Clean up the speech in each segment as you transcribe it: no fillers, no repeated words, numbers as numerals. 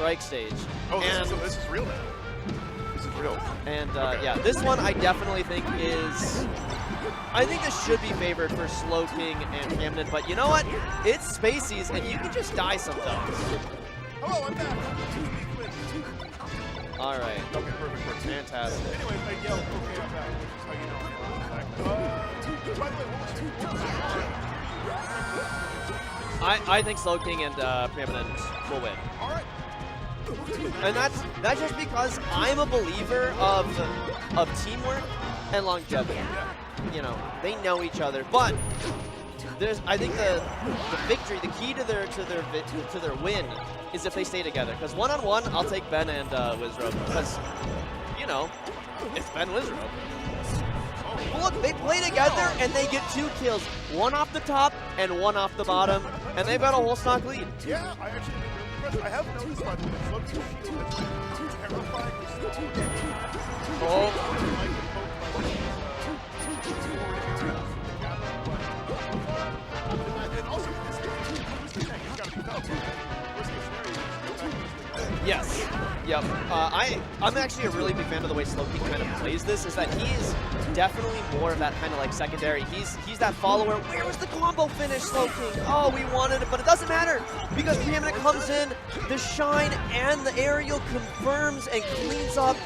strike stage. Oh, and this is real now. This is real. And Okay. yeah, this one I definitely think is... I think this should be favored for Slowking and Preeminent, but you know what? It's Spaceys, and you can just die sometimes. Hello, I'm back. All right. Okay, perfect. Fantastic. Anyways, I yelled, okay, I'm back, which is how you know I'm back. By the way, what was your I think Slowking and Preeminent will win. All right. And that's just because I'm a believer of teamwork and longevity. You know, they know each other, but I think the victory, the key to their win, is if they stay together. Because one-on-one, I'll take Ben and Wizzrobe, because you know it's Ben Wizzrobe. Well, look, they play together and they get 2 kills, one off the top and one off the bottom, and they've got a whole stock lead. Yeah, I actually really impressed. I have noticed by the way, Slowking is terrifying. Oh. Yes. Yep. I'm actually a really big fan of the way Slowking kind of plays this, is that he's definitely more of that kind of like secondary. He's that follower. Where was the combo finish, Slowking? Oh, we wanted it, but it doesn't matter because Preeminent comes in, the shine and the aerial confirms and cleans up.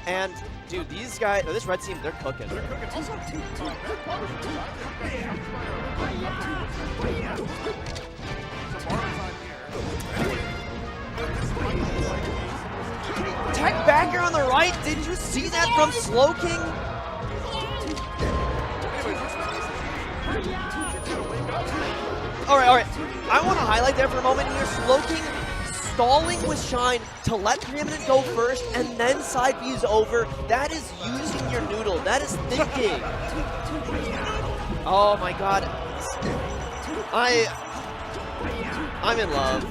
And dude, these guys, this red team, they're cooking. They're cooking. Also, Tech backer on the right. Did you see that from Slowking? All right. I want to highlight there for a moment here. Slowking stalling with Shine to let Preeminent go first and then side B's over. That is using your noodle. That is thinking. Oh my god. I'm in love.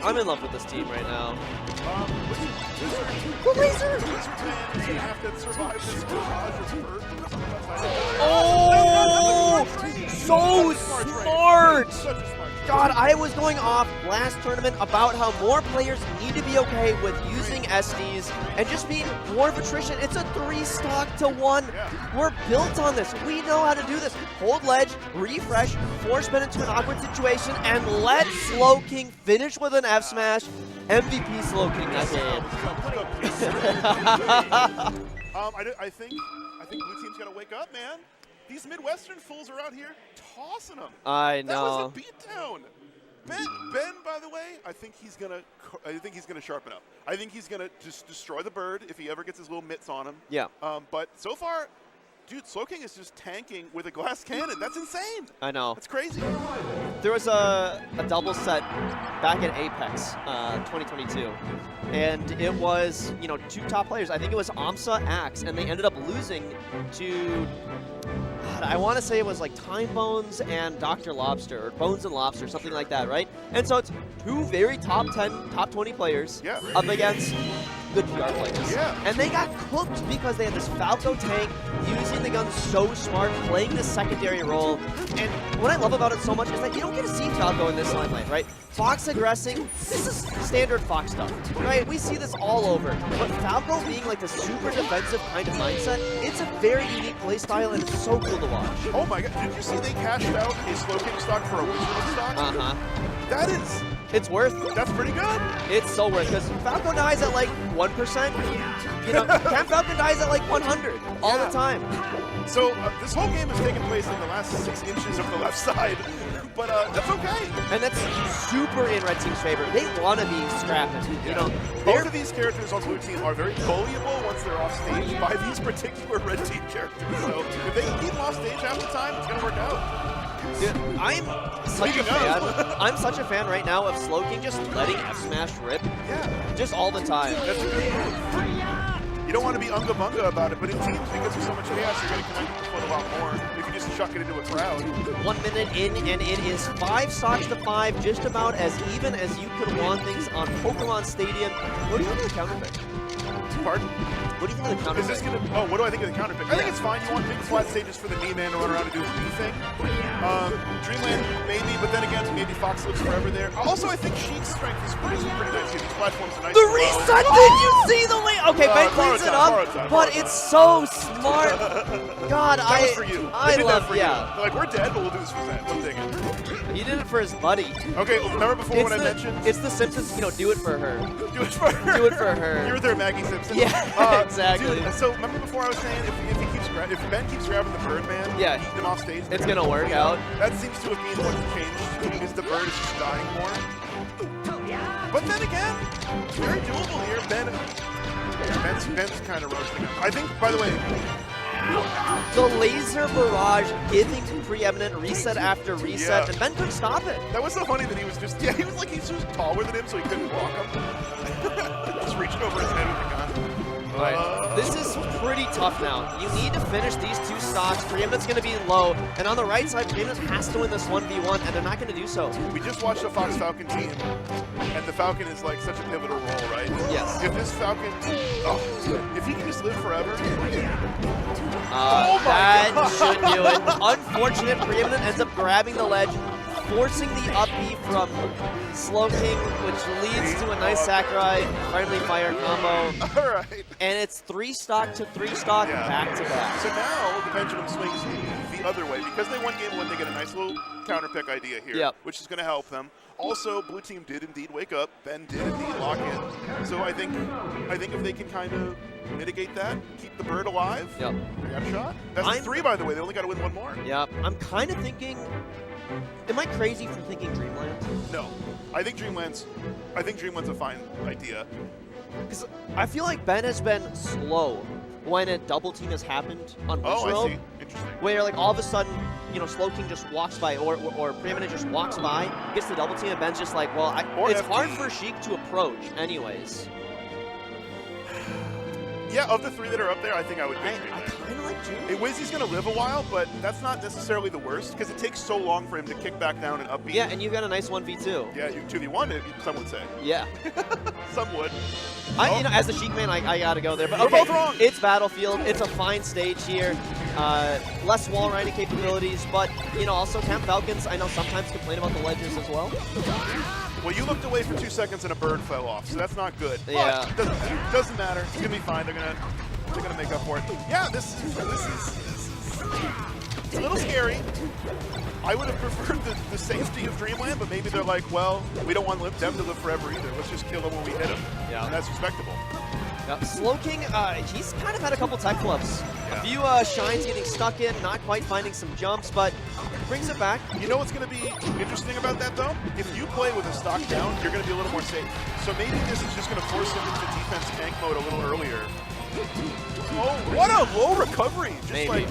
I'm in love with this team right now. Oh, so smart! God, I was going off last tournament about how more players need to be okay with using SDs and just being more of attrition. It's a 3-stock to 1. We're built on this. We know how to do this. Hold ledge, refresh, force Ben into an awkward situation, and let Slowking finish with an F smash. MVP Slowking that game. I think blue team's got to wake up, man. These Midwestern fools are out here tossing them. I know. That was a beatdown. Ben, by the way, I think he's gonna sharpen up. I think he's gonna just destroy the bird if he ever gets his little mitts on him. Yeah. But so far, dude, Slowking is just tanking with a glass cannon. That's insane. I know. That's crazy. There was a double set back at Apex 2022, and it was 2 top players. I think it was Amsa, Axe, and they ended up losing to, God, I want to say it was like Time Bones and Dr. Lobster, or Bones and Lobster, something like that, right? And so it's 2 very top 10, top 20 players up against good PR players. Yeah. And they got cooked because they had this Falco tank using the gun so smart, playing this secondary role. And what I love about it so much is that you don't get to see Falco in this limelight, right? Fox aggressing, this is standard Fox stuff, right? We see this all over. But Falco being like the super defensive kind of mindset, it's a very unique play style and it's so cool to watch. Oh my god, did you see they cashed out a Slowking stock for a Wizzrobe stock? Uh-huh. That is... It's worth. That's pretty good. It's so worth, because Falco dies at like 1%. Camp Falcon dies at like 100 all the time. So this whole game has taken place in the last 6 inches of the left side, but that's okay. And that's super in Red Team's favor. They want to be scrapping. Both of these characters on blue team are very bullyable once they're off stage by these particular red team characters. So if they can keep them off stage half the time, it's going to work out. Dude, I'm such a fan. I'm such a fan right now of Slowking just letting F Smash rip. Yeah. Just all the time. That's a good move. You don't want to be unga bunga about it, but in teams, because there's so much chaos, you're going to connect with a lot more if you just chuck it into a crowd. 1 minute in, and it is 5 stocks to 5, just about as even as you could want things on Pokemon Stadium. What do you think of the counter pick? Pardon? What do you think of the counter? Is this gonna? Oh, what do I think of the counter pick? I think it's fine. You want big flat stages for the knee man to run around and do his knee thing. Dreamland maybe, but then again, maybe Fox lives forever there. Also, I think Sheik's strength is pretty nice here. These platforms are nice. The reset! Did you see the lane? Okay, Ben cleans it up, but it's so smart. God, that was for you. I did love, that for you. They're like, we're dead, but we'll do this for Zen. Don't take it. He did it for his buddy. Okay, remember before when I mentioned? It's the Simpsons, do it for her. Do it for her. Do it for her. You were there, Maggie Simpson. Yeah, exactly. Dude, so remember before I was saying if Ben keeps grabbing the bird man, yeah, eating him off stage, it's gonna work out. That seems to have been what's changed. Is the bird is just dying more. But then again, very doable here. Ben's kind of roasting him. I think, by the way, the laser barrage giving Preeminent reset after reset, and Ben couldn't stop it. That was so funny that he was just, he's just taller than him, so he couldn't block him. Just reaching over his head with the gun. Right. This is pretty tough now. You need to finish these two stocks. Preeminent's going to be low, and on the right side, Preeminent has to win this 1v1, and they're not going to do so. We just watched the Fox Falcon team, and the Falcon is like such a pivotal role, right? Yes. If this Falcon, if he can just live forever. That should do it. Unfortunate, Preeminent ends up grabbing the ledge, forcing the up B from Slowking, which leads to a nice Sakurai friendly fire combo. All right. And it's 3 stock to 3 stock back to back. So now the pendulum swings the other way. Because they won game 1, they get a nice little counter pick idea here, which is going to help them. Also, blue team did indeed wake up. Ben did indeed lock in. So I think if they can kind of mitigate that, keep the bird alive, they got a shot. That's 3, by the way. They only got to win 1 more. Yep. I'm kind of thinking, am I crazy for thinking Dreamland? No. I think Dreamland's a fine idea. Because I feel like Ben has been slow when a double team has happened on Wizzrobe. Oh, I see. Interesting. Where like all of a sudden, Slowking just walks by, or Preeminent just walks by, gets the double team, and Ben's just like, well, it's hard for Sheik to approach anyways. Yeah, of the 3 that are up there, I think I would pick I kind of like Dream. Hey, Wizzy's going to live a while, but that's not necessarily the worst, because it takes so long for him to kick back down and up B. Yeah, and you got a nice 1v2. Yeah, you 2v1, some would say. Yeah. Some would. As a Sheik man, I got to go there. But We're both wrong. It's Battlefield. It's a fine stage here. Less wall riding capabilities, but, also Camp Falcons, I know sometimes complain about the ledges as well. Well, you looked away for 2 seconds and a bird fell off, so that's not good. Yeah. But doesn't matter. It's gonna be fine. They're gonna make up for it. Yeah, this is it's a little scary. I would have preferred the safety of Dreamland, but maybe they're like, well, we don't want them to live forever either. Let's just kill them when we hit them. Yeah. And that's respectable. Slowking, he's kind of had a couple tech flubs. A few shines getting stuck in, not quite finding some jumps, but brings it back. You know what's going to be interesting about that, though? If you play with a stock down, you're going to be a little more safe. So maybe this is just going to force him into defense tank mode a little earlier. Oh, what a low recovery! Just maybe.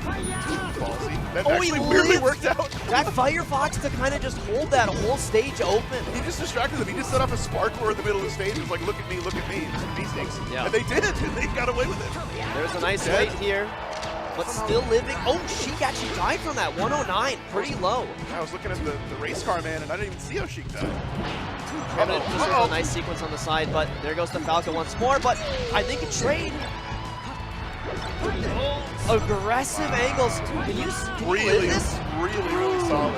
Ballsy. That actually weirdly worked out. That Firefox to kind of just hold that whole stage open. He just distracted them. He just set off a sparkler in the middle of the stage. It was like, look at me, these things. Yeah. And they did it, and they got away with it. There's a nice wait here, but still living. Oh, Sheik actually died from that. 109, pretty low. I was looking at the race car man, and I didn't even see how Sheik died. Just a nice sequence on the side, but there goes the Falcon once more, but I think a trade. Aggressive angles. Can you really, this? really solid.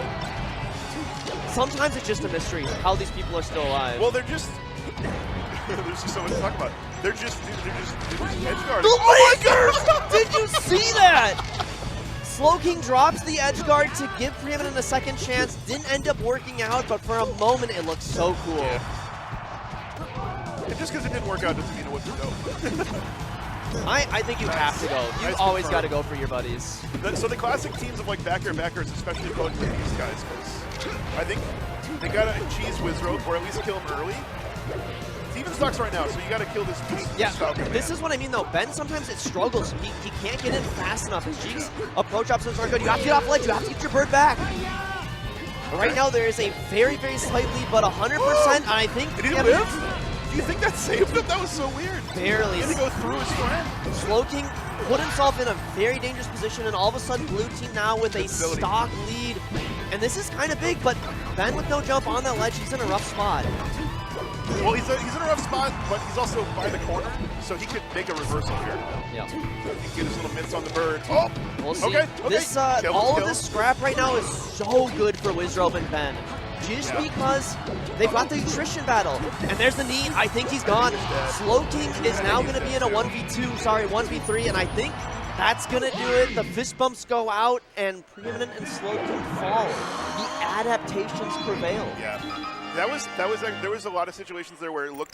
Sometimes it's just a mystery how these people are still alive. Well, they're just there's just so much to talk about. They're just edge guarding. Oh my gosh! Did you see that? Slowking drops the edge guard to give Preeminent a second chance. Didn't end up working out, but for a moment it looked so cool. Yeah. And just because it didn't work out doesn't mean it wasn't dope. I think you have to go. You've always got to go for your buddies. So the classic teams of like backers, especially going with these guys, because I think they gotta cheese Wizzrobe or at least kill him early. It's even stocks right now, so you gotta kill this. This is what I mean though. Ben sometimes it struggles. He can't get in fast enough. His G's approach options aren't good. You have to get off ledge. You have to get your bird back. Okay. Right now there is a very slight lead, but 100%. And I think did he live? Do you think that saved him? That was so weird. Barely. He had to go through his friend. Slowking put himself in a very dangerous position, and all of a sudden, blue team now with a stock lead. And this is kind of big, but Ben with no jump on that ledge, he's in a rough spot. Well, he's in a rough spot, but he's also by the corner, so he could make a reversal here. Yeah. He can get his little mitts on the bird. Oh, We'll see. okay. This, all of this scrap right now is so good for Wizzrobe and Ben. Just because they've got the attrition battle. And there's the knee. I think he's gone. Slowking is now going to be in a 1v3, and I think that's going to do it. The fist bumps go out, and Preeminent and Slowking fall. The adaptations prevail. Yeah. There was a lot of situations there where it looked